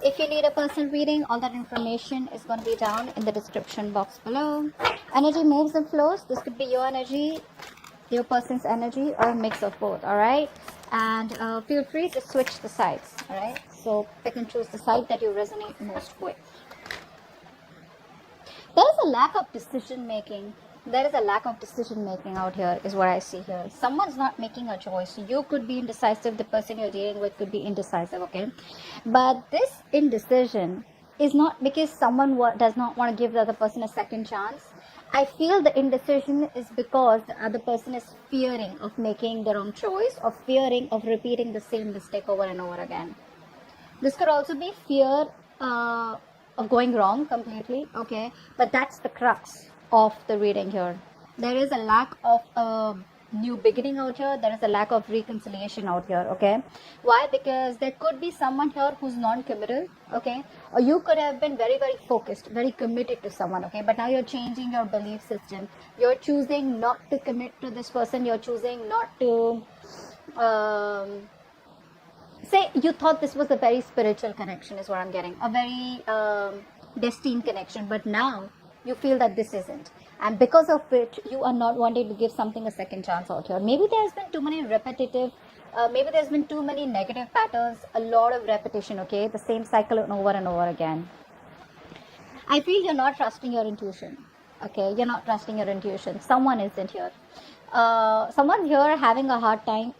If you need a personal reading, all that information is going to be down in the description box below. Energy moves and flows. This could be your energy, your person's energy, or a mix of both. All right, and feel free to switch the sides. All right, so pick and choose the side that you resonate most with. There is a lack of decision making. There is a lack of decision making out here is what I see here. Someone's not making a choice. You could be indecisive. The person you're dealing with could be indecisive, okay? But this indecision is not because someone does not want to give the other person a second chance. I feel the indecision is because the other person is fearing of making the wrong choice or fearing of repeating the same mistake over and over again. This could also be fear of going wrong completely, okay? But that's the crux of the reading here. There is a lack of a new beginning out here. There is a lack of reconciliation out here, okay? Why? Because there could be someone here who's non-committal, okay? Or you could have been very, very focused, very committed to someone, okay? But now you're changing your belief system. You're choosing not to commit to this person. You're choosing not to say you thought this was a very spiritual connection is what I'm getting, a very destined connection, but now you feel that this isn't, and because of which you are not wanting to give something a second chance out here. Maybe there's been too many repetitive, maybe there's been too many negative patterns, a lot of repetition, okay, the same cycle over and over again. I feel you're not trusting your intuition, okay, you're not trusting your intuition. Someone isn't here. Someone here having a hard time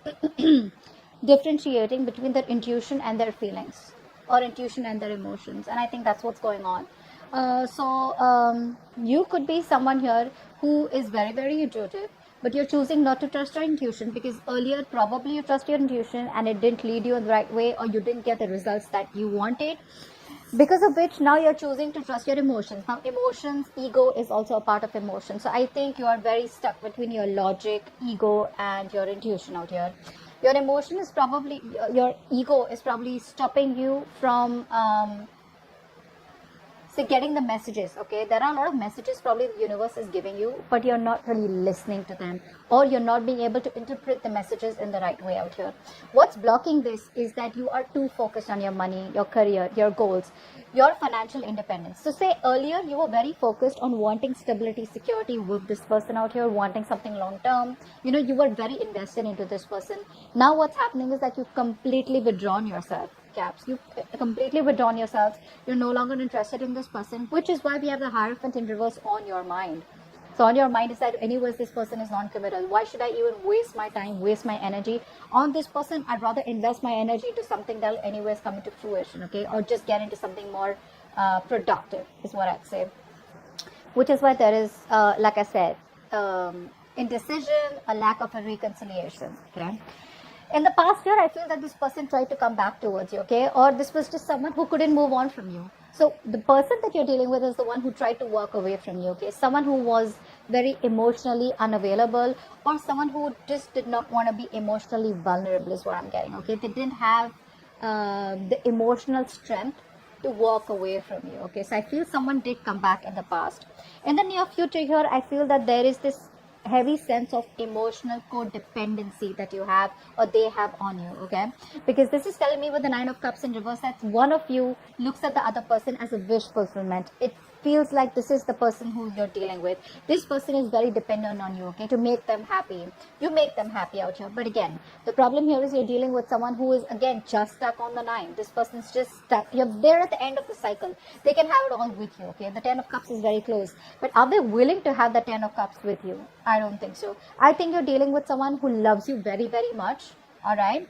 differentiating between their intuition and their feelings, or intuition and their emotions, and I think that's what's going on. You could be someone here who is very, very intuitive, but you're choosing not to trust your intuition because earlier probably you trust your intuition and it didn't lead you in the right way, or you didn't get the results that you wanted, because of which now you're choosing to trust your emotions. Now emotions, ego is also a part of emotion, so I think you are very stuck between your logic, ego, and your intuition out here. Your emotion is probably, your ego is probably stopping you from getting the messages, okay? There are a lot of messages probably the universe is giving you, but you're not really listening to them, or you're not being able to interpret the messages in the right way out here. What's blocking this is that you are too focused on your money, your career, your goals, your financial independence. So say earlier you were very focused on wanting stability, security with this person out here, wanting something long term, you know, you were very invested into this person. Now what's happening is that you've completely withdrawn yourself. You completely withdrawn yourselves. You're no longer interested in this person, which is why we have the Hierophant in reverse on your mind. So on your mind is that anyways this person is non-committal. Why should I even waste my time, waste my energy on this person? I'd rather invest my energy into something that'll anyways come into fruition, okay? Or just get into something more productive is what I'd say. Which is why there is, like I said, indecision, a lack of a reconciliation, okay? In the past year, I feel that this person tried to come back towards you, okay? Or this was just someone who couldn't move on from you. So the person that you're dealing with is the one who tried to walk away from you, okay? Someone who was very emotionally unavailable, or someone who just did not want to be emotionally vulnerable is what I'm getting, okay? They didn't have the emotional strength to walk away from you, okay? So I feel someone did come back in the past. In the near future here, I feel that there is this heavy sense of emotional codependency that you have, or they have on you, okay? Because this is telling me with the Nine of Cups in reverse that one of you looks at the other person as a wish fulfillment. It feels like this is the person who you're dealing with. This person is very dependent on you, okay, to make them happy. You make them happy out here. But again, the problem here is you're dealing with someone who is again just stuck on the 9. This person's just stuck. You're there at the end of the cycle. They can have it all with you, okay? The 10 of Cups is very close. But are they willing to have the 10 of Cups with you? I don't think so. I think you're dealing with someone who loves you very, very much, all right?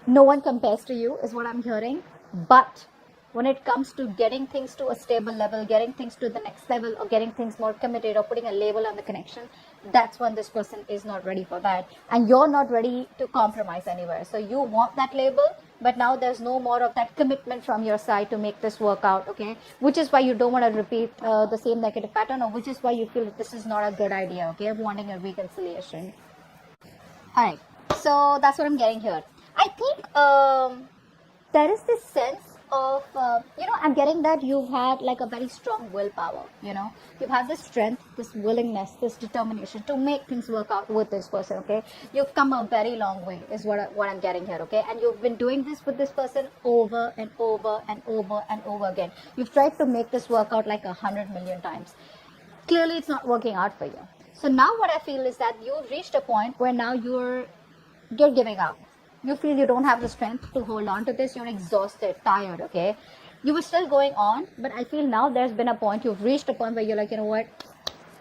No one compares to you is what I'm hearing. But when it comes to getting things to a stable level, getting things to the next level, or getting things more committed, or putting a label on the connection, that's when this person is not ready for that. And you're not ready to compromise anywhere. So you want that label, but now there's no more of that commitment from your side to make this work out, okay? Which is why you don't want to repeat the same negative pattern, or which is why you feel that this is not a good idea, okay, of wanting a reconciliation. All right, so that's what I'm getting here. I think there is this sense of, I'm getting that you've had like a very strong willpower, you've had this strength, this willingness, this determination to make things work out with this person, okay? You've come a very long way is what I'm getting here, okay? And you've been doing this with this person over and over and over and over again. You've tried to make this work out like 100 million times. Clearly it's not working out for you. So now what I feel is that you've reached a point where now you're giving up. You feel you don't have the strength to hold on to this. You're exhausted, tired, okay? You were still going on, but I feel now there's been a point, you've reached a point where you're like, you know what?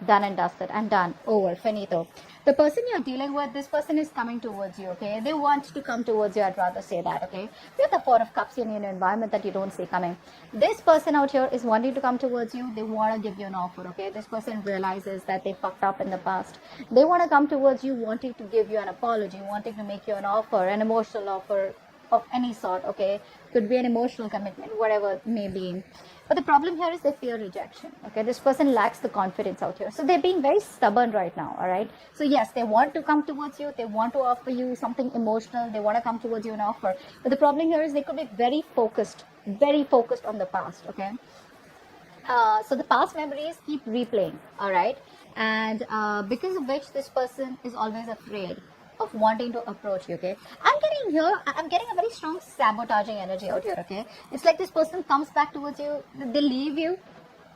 Done and dusted. I'm done. Over. Finito. The person you're dealing with, this person is coming towards you, okay? They want to come towards you, I'd rather say that, okay? You're the Four of Cups in an environment that you don't see coming. This person out here is wanting to come towards you. They want to give you an offer, okay? This person realizes that they fucked up in the past. They want to come towards you, wanting to give you an apology, wanting to make you an offer, an emotional offer of any sort, okay? Could be an emotional commitment, whatever it may be. But the problem here is they fear rejection, okay? This person lacks the confidence out here. So they're being very stubborn right now, all right? So yes, they want to come towards you. They want to offer you something emotional. They want to come towards you and offer. But the problem here is they could be very focused on the past, okay? So the past memories keep replaying, all right? And because of which this person is always afraid of wanting to approach you, okay? I'm getting a very strong sabotaging energy out here, okay? It's like this person comes back towards you, they leave you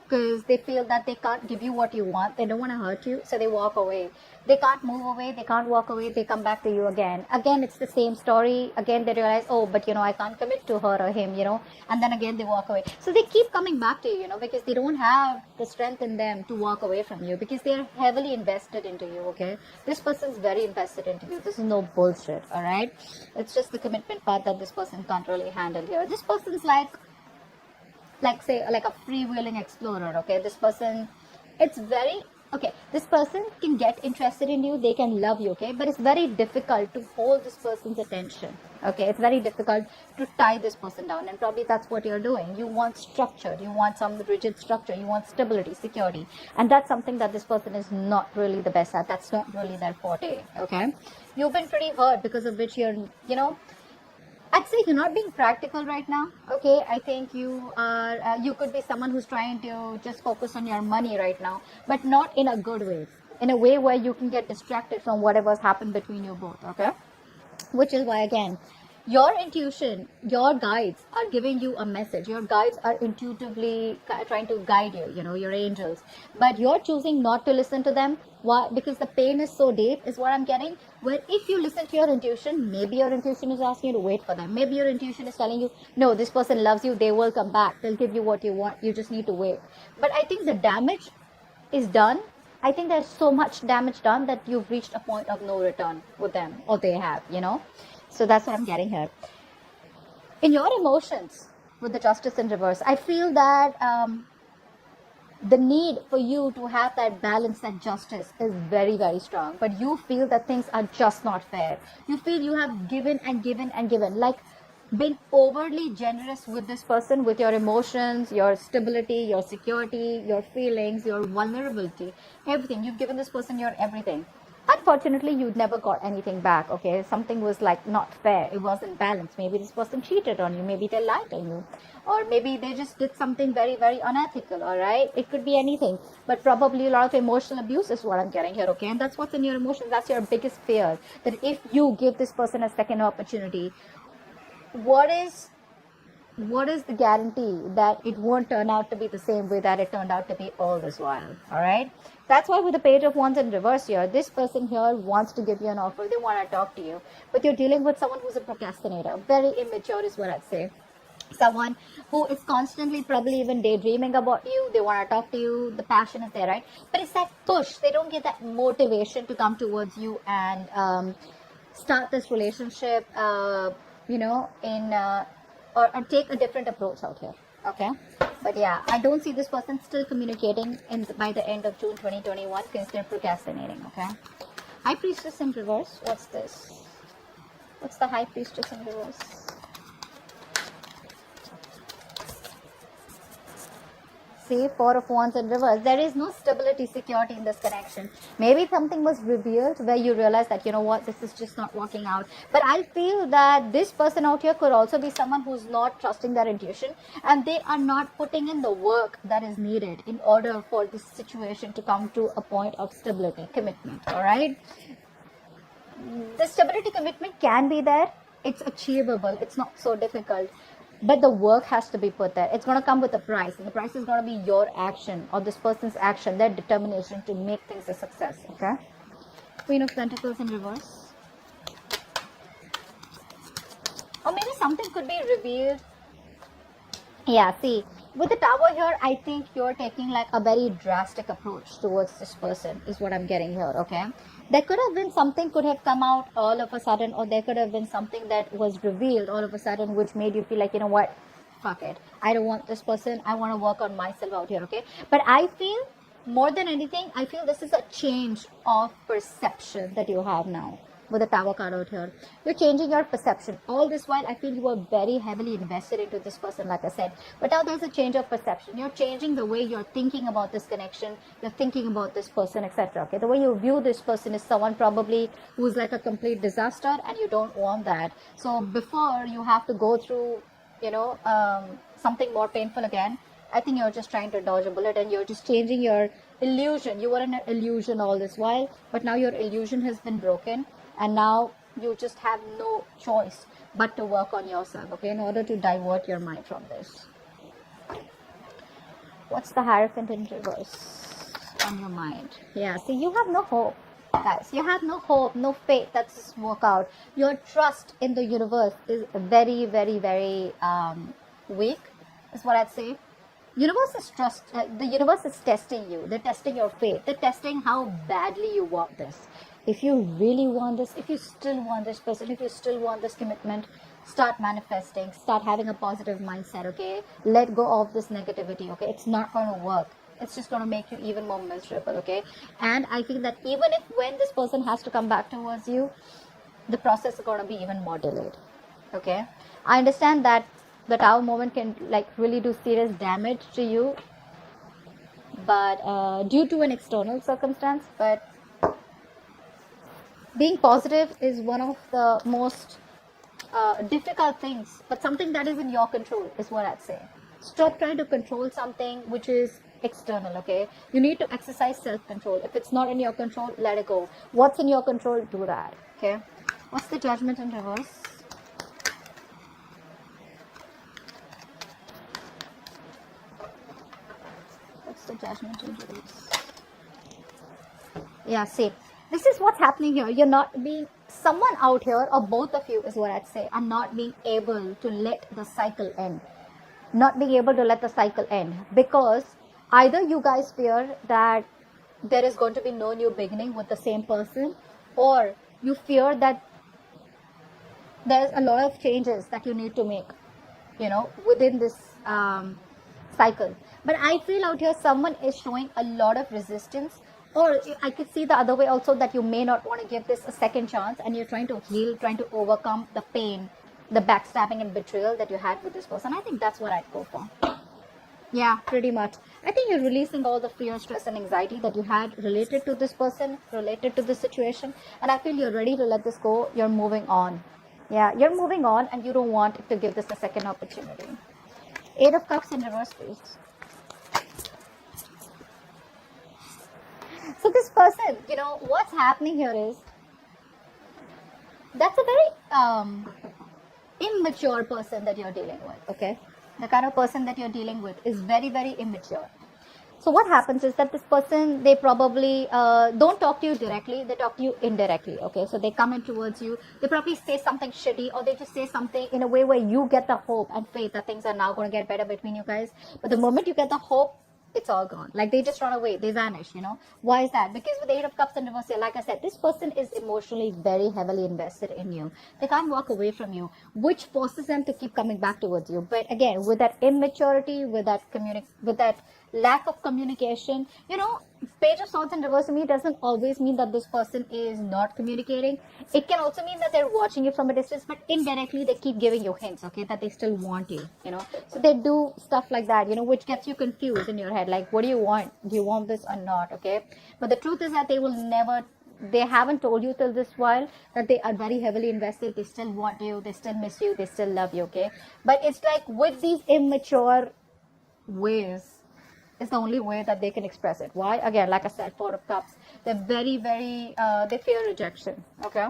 because they feel that they can't give you what you want. They don't want to hurt you, so they walk away. They can't move away, they can't walk away, they come back to you again. Again, it's the same story. Again, they realize, oh, but I can't commit to her or him, and then again they walk away. So they keep coming back to you, because they don't have the strength in them to walk away from you, because they are heavily invested into you, okay? This person's very invested into you. This is no bullshit, all right? It's just the commitment part that this person can't really handle here. This person's like say a freewheeling explorer, okay? This person, this person can get interested in you, they can love you, okay? But it's very difficult to hold this person's attention, okay? It's very difficult to tie this person down, and probably that's what you're doing. You want structure, you want some rigid structure, you want stability, security, and that's something that this person is not really the best at. That's not really their forte, okay? You've been pretty hurt, because of which you're, I'd say you're not being practical right now, okay? I think you are, you could be someone who's trying to just focus on your money right now, but not in a good way, in a way where you can get distracted from whatever's happened between you both, okay? Which is why, again, your intuition, your guides are giving you a message. Your guides are intuitively trying to guide you, your angels. But you're choosing not to listen to them. Why? Because the pain is so deep, is what I'm getting. Where if you listen to your intuition, maybe your intuition is asking you to wait for them. Maybe your intuition is telling you, no, this person loves you. They will come back. They'll give you what you want. You just need to wait. But I think the damage is done. I think there's so much damage done that you've reached a point of no return with them, or they have, So that's what I'm getting here. In your emotions, with the Justice in reverse, I feel that the need for you to have that balance, that justice is very, very strong. But you feel that things are just not fair. You feel you have given and given and given. Like, been overly generous with this person, with your emotions, your stability, your security, your feelings, your vulnerability, everything. You've given this person your everything. Unfortunately, you never got anything back, okay? Something was like not fair. It wasn't balanced. Maybe this person cheated on you. Maybe they lied on you. Or maybe they just did something very, very unethical, all right? It could be anything. But probably a lot of emotional abuse is what I'm getting here, okay? And that's what's in your emotions. That's your biggest fear. That if you give this person a second opportunity, what is the guarantee that it won't turn out to be the same way that it turned out to be all this while, all right? That's why with the Page of Wands in reverse here, this person here wants to give you an offer. They want to talk to you. But you're dealing with someone who's a procrastinator. Very immature is what I'd say. Someone who is constantly probably even daydreaming about you. They want to talk to you. The passion is there, right? But it's that push. They don't get that motivation to come towards you and start this relationship, or take a different approach out here, okay? But yeah, I don't see this person still communicating by the end of June 2021 because they're procrastinating, okay? High Priestess in reverse. What's this? What's the High Priestess in reverse? see, Four of Wands in reverse, there is no stability, security in this connection. Maybe something was revealed where you realize that, you know what, this is just not working out. But I feel that this person out here could also be someone who's not trusting their intuition, and they are not putting in the work that is needed in order for this situation to come to a point of stability, commitment. All right. The stability, commitment can be there. It's achievable. It's not so difficult. But the work has to be put there. It's going to come with a price. And the price is going to be your action or this person's action, their determination to make things a success. Okay? Queen of Pentacles in reverse. Or maybe something could be revealed. Yeah, see, with the Tower here, I think you're taking like a very drastic approach towards this person is what I'm getting here, okay? There could have been something could have come out all of a sudden, or there could have been something that was revealed all of a sudden which made you feel like, you know what, fuck it. I don't want this person. I want to work on myself out here, okay? But I feel, more than anything, I feel this is a change of perception that you have now. With the Tower card out here, you're changing your perception. All this while, I feel you were very heavily invested into this person, like I said. But now there's a change of perception. You're changing the way you're thinking about this connection. You're thinking about this person, etc. Okay, the way you view this person is someone probably who's like a complete disaster, and you don't want that. So before you have to go through, you know, something more painful again, I think you're just trying to dodge a bullet, and you're just changing your illusion. You were in an illusion all this while, but now your illusion has been broken. And now you just have no choice but to work on yourself, okay, in order to divert your mind from this. What's the Hierophant in reverse on your mind? Yeah, see, you have no hope, guys. You have no hope, no faith that this will work out. Your trust in the universe is very, very, very weak, is what I'd say. The universe is testing you. They're testing your faith. They're testing how badly you want this. If you really want this, if you still want this person, if you still want this commitment, start manifesting, start having a positive mindset, okay? Let go of this negativity, okay? It's not going to work. It's just going to make you even more miserable, okay? And I feel that even if when this person has to come back towards you, the process is going to be even more delayed, okay? I understand that the Tower moment can like really do serious damage to you, but due to an external circumstance, but being positive is one of the most difficult things, but something that is in your control is what I'd say. Stop trying to control something which is external, okay? You need to exercise self-control. If it's not in your control, let it go. What's in your control, do that, okay? What's the Judgment in reverse? What's the Judgment in reverse? Yeah, see. This is what's happening here. You're not being, someone out here, or both of you is what I'd say, are not being able to let the cycle end. Not being able to let the cycle end. Because either you guys fear that there is going to be no new beginning with the same person, or you fear that there's a lot of changes that you need to make, you know, within this cycle. But I feel out here someone is showing a lot of resistance. Or I could see the other way also, that you may not want to give this a second chance, and you're trying to heal, trying to overcome the pain, the backstabbing and betrayal that you had with this person. I think that's what I'd go for. Yeah, pretty much. I think you're releasing all the fear, stress and anxiety that you had related to this person, related to this situation. And I feel you're ready to let this go. You're moving on. Yeah, you're moving on, and you don't want to give this a second opportunity. Eight of Cups in reverse, please. So this person, you know, what's happening here is, that's a very immature person that you're dealing with, okay? The kind of person that you're dealing with is very, very immature. So what happens is that this person, they probably don't talk to you directly, they talk to you indirectly, okay? So they come in towards you, they probably say something shitty, or they just say something in a way where you get the hope and faith that things are now going to get better between you guys. But the moment you get the hope, it's all gone. Like, they just run away, they vanish, you know. Why is that? Because with the Eight of Cups in reverse here, like I said, this person is emotionally very heavily invested in you. They can't walk away from you, which forces them to keep coming back towards you. But again, with that immaturity, with that lack of communication. You know, Page of Swords in reverse to me doesn't always mean that this person is not communicating. It can also mean that they're watching you from a distance, but indirectly they keep giving you hints, okay, that they still want you, you know. So they do stuff like that, you know, which gets you confused in your head, like, what do you want? Do you want this or not? Okay. But the truth is that they haven't told you till this while that they are very heavily invested. They still want you, they still miss you, they still love you, okay. But it's like with these immature ways is the only way that they can express it. Why? Again, like I said, Four of Cups. They're very, they fear rejection, okay.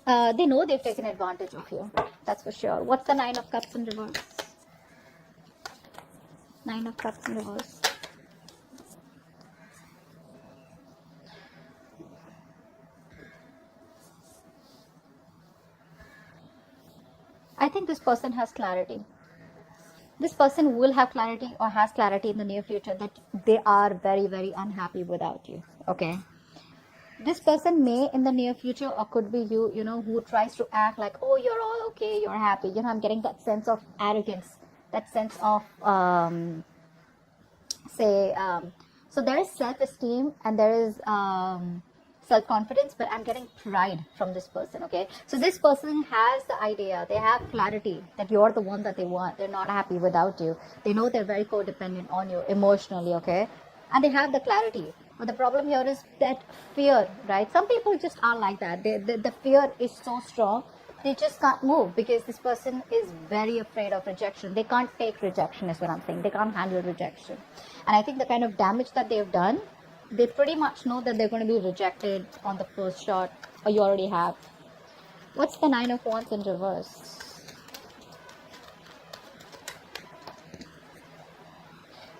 They know they've taken advantage of you, that's for sure. What's the Nine of Cups in reverse? Nine of Cups in reverse. I think this person has clarity. This person will have clarity or has clarity in the near future that they are very, very unhappy without you, okay. This person may in the near future, or could be you, you know, who tries to act like, oh, you're all okay, you're happy, you know. I'm getting that sense of arrogance, that sense of so there is self-esteem and there is self-confidence, but I'm getting pride from this person, okay. So this person has the idea, they have clarity that you're the one that they want. They're not happy without you. They know they're very codependent on you emotionally, okay, and they have the clarity. But the problem here is that fear, right? Some people just are like that. The fear is so strong, they just can't move, because this person is very afraid of rejection. They can't take rejection is what I'm saying. They can't handle rejection. And I think the kind of damage that they've done, they pretty much know that they're going to be rejected on the first shot, or you already have. What's the Nine of Wands in reverse?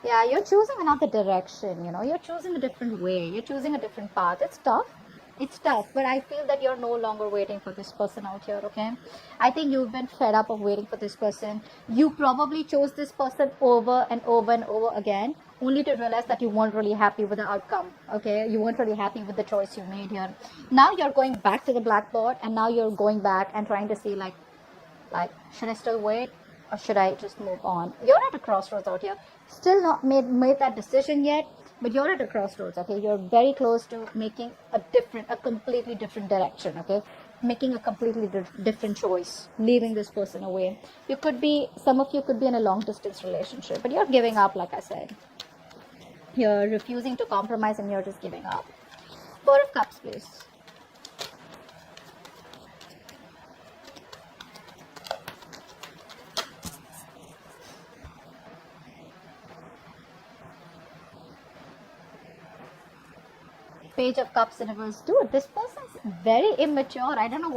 Yeah, you're choosing another direction, you know, you're choosing a different way, you're choosing a different path. It's tough, but I feel that you're no longer waiting for this person out here, okay. I think you've been fed up of waiting for this person. You probably chose this person over and over and over again, only to realize that you weren't really happy with the outcome, okay. You weren't really happy with the choice you made here. Now you're going back to the blackboard, and now you're going back and trying to see like should I still wait, or should I just move on? You're at a crossroads out here. Still not made that decision yet, but you're at a crossroads, okay. You're very close to making a completely different direction, okay. Making a completely different choice, leaving this person away. Some of you could be in a long distance relationship, but you're giving up, like I said. You're refusing to compromise and you're just giving up. Four of Cups, please. Page of Cups in reverse. Dude, this person's very immature. I don't know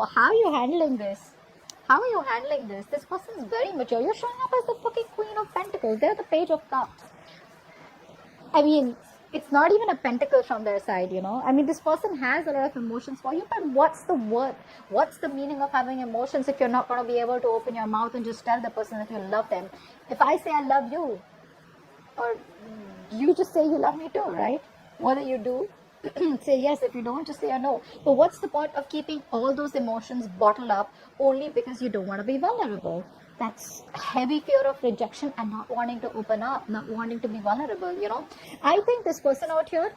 how are you handling this? How are you handling this? This person is very mature. You're showing up as the fucking Queen of Pentacles. They're the Page of Cups. I mean, it's not even a pentacle from their side, you know. I mean, this person has a lot of emotions for you, but what's the worth? What's the meaning of having emotions if you're not going to be able to open your mouth and just tell the person that you love them? If I say I love you, or you just say you love me too, right? Whether you do, say yes. If you don't, just say no. But what's the point of keeping all those emotions bottled up only because you don't want to be vulnerable? That's heavy fear of rejection and not wanting to open up, not wanting to be vulnerable, you know. I think this person out here,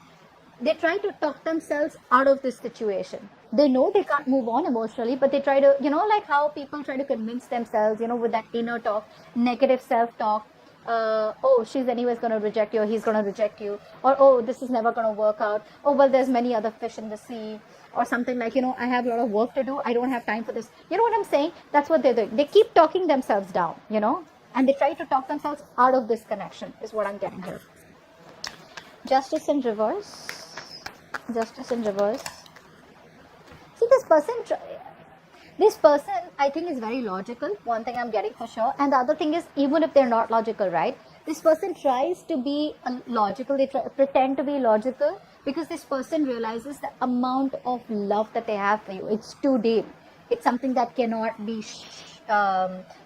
they try to talk themselves out of this situation. They know they can't move on emotionally, but they try to, you know, like how people try to convince themselves, you know, with that inner talk, negative self-talk. Oh, she's anyways going to reject you, or he's going to reject you, or oh, this is never going to work out, oh, well, there's many other fish in the sea, or something like, you know, I have a lot of work to do, I don't have time for this. You know what I'm saying? That's what they're doing. They keep talking themselves down, you know, and they try to talk themselves out of this connection, is what I'm getting here. Justice in reverse. Justice in reverse. See, this person, I think, is very logical. One thing I'm getting for sure. And the other thing is, even if they're not logical, right? This person tries to be logical. They pretend to be logical, because this person realizes the amount of love that they have for you. It's too deep. It's something that cannot be,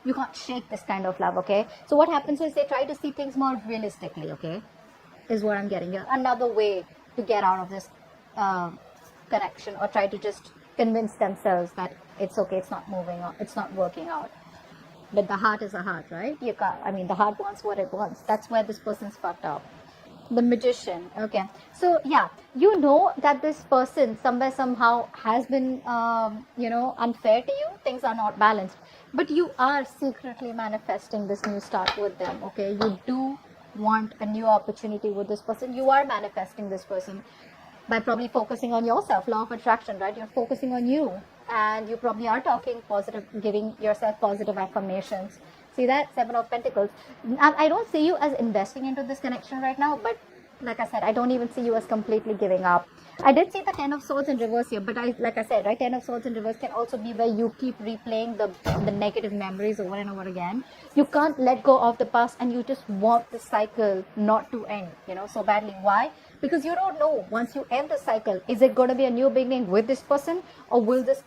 you can't shake this kind of love, okay? So what happens is they try to see things more realistically, okay? Is what I'm getting here. Another way to get out of this connection, or try to just convince themselves that it's okay, it's not moving on, it's not working out. but the heart is a heart, right? You can't, I mean, the heart wants what it wants. That's where this person's fucked up. The Magician. Okay, so yeah, you know that this person somewhere somehow has been unfair to you. Things are not balanced, but you are secretly manifesting this new start with them. Okay, you do want a new opportunity with this person. You are manifesting this person by probably focusing on yourself. Law of attraction, right? You're focusing on you, and you probably are talking positive, giving yourself positive affirmations. See that? Seven of Pentacles. I don't see you as investing into this connection right now, but like I said, I don't even see you as completely giving up. I did see the Ten of Swords in reverse here, but like I said, right, Ten of Swords in reverse can also be where you keep replaying the negative memories over and over again. You can't let go of the past, and you just want the cycle not to end, so badly. Why? Because you don't know, once you end the cycle, is it going to be a new beginning with this person, or will this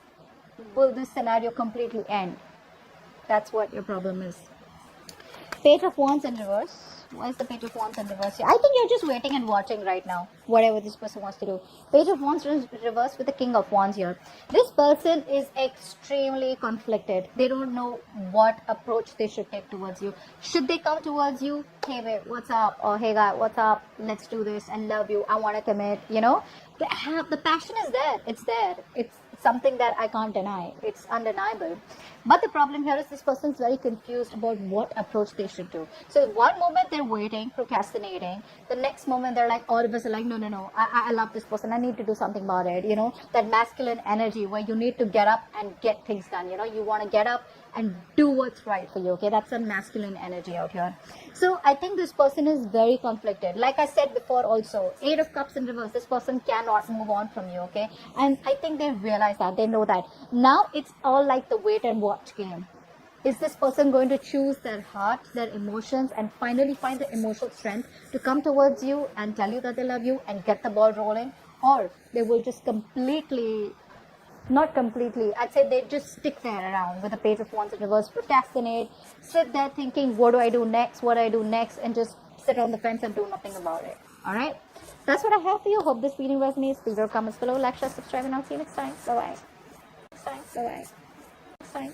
scenario completely end? That's what your problem is. Page of Wands in reverse. Why is the Page of Wands in reverse here? I think you're just waiting and watching right now, whatever this person wants to do. Page of Wands in reverse with the King of Wands here. This person is extremely conflicted. They don't know what approach they should take towards you. Should they come towards you? Hey babe, what's up? Or hey guy, what's up? Let's do this. I love you. I want to commit. The passion is there. It's there. It's something that I can't deny. It's undeniable. But the problem here is this person is very confused about what approach they should do. So one moment they're waiting, procrastinating. The next moment they're like, all of us are like, no. I love this person. I need to do something about it. That masculine energy where you need to get up and get things done. You want to get up and do what's right for you. Okay, that's a masculine energy out here. So I think this person is very conflicted. Like I said before also, Eight of Cups in reverse. This person cannot move on from you. Okay, and I think they realize that. They know that. Now it's all like the wait and watch game. Is this person going to choose their heart, their emotions, and finally find the emotional strength to come towards you and tell you that they love you and get the ball rolling? Or they will just not completely, I'd say they just stick there around with the Page of Wands in reverse, procrastinate, sit there thinking, what do I do next, and just sit on the fence and do nothing about it. Alright? That's what I have for you. Hope this reading resonates. Leave your comments below, like, share, subscribe, and I'll see you next time. Bye-bye. Next time. Bye-bye. Next time. Bye-bye.